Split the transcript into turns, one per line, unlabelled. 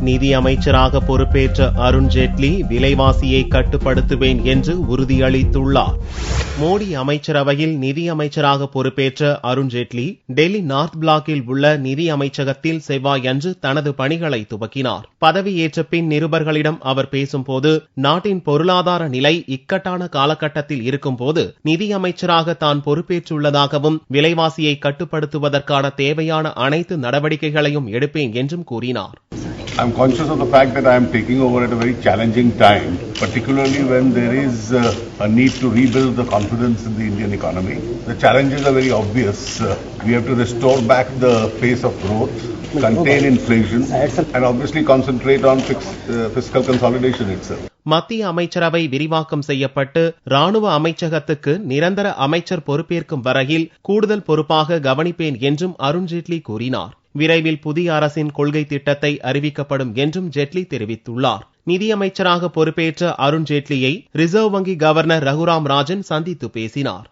நிதி அமைச்சராக பொறுப்பேற்ற அருண் ஜேட்லி விலைவாசியை கட்டுப்படுத்துவேன் என்று உறுதியளித்துள்ளார். மோடி அமைச்சரவையில் நிதி அமைச்சராக பொறுப்பேற்ற அருண் ஜேட்லி டெல்லி நார்த் பிளாக்கில் உள்ள நிதி அமைச்சகத்தில் செவ்வாயன்று தனது பணிகளை துவக்கினார். பதவியேற்ற பின் நிருபர்களிடம் அவர் பேசும்போது, நாட்டின் பொருளாதார நிலை இக்கட்டான காலகட்டத்தில் இருக்கும்போது நிதி அமைச்சராக தான் பொறுப்பேற்றுள்ளதாகவும் விலைவாசியை கட்டுப்படுத்துவதற்கான தேவையான அனைத்து நடவடிக்கைகளையும் எடுப்பேன் என்றும் கூறினார்.
I'm conscious of the fact that I am taking over at a very challenging time, particularly when there is a need to rebuild the confidence in the Indian economy. The challenges are very obvious. We have to restore back the pace of growth, contain inflation, and obviously concentrate on fiscal consolidation itself.
மத்திய அமைச்சரவை விரிவாக்கம் செய்யப்பட்டு ராணுவ அமைச்சகத்துக்கு நிரந்தர அமைச்சர் பொறுப்பேற்கும் வரையில் கூடுதல் பொறுப்பாக கவனிப்பேன் என்றும் அருண் ஜேட்லி கூறினார். விரைவில் புதிய அரசின் கொள்கை திட்டத்தை அறிவிக்கப்படும் என்றும் ஜேட்லி தெரிவித்துள்ளார். நிதியமைச்சராக பொறுப்பேற்ற அருண் ஜேட்லியை ரிசர்வ் வங்கி கவர்னர் ரகுராம் ராஜன் சந்தித்து பேசினார்.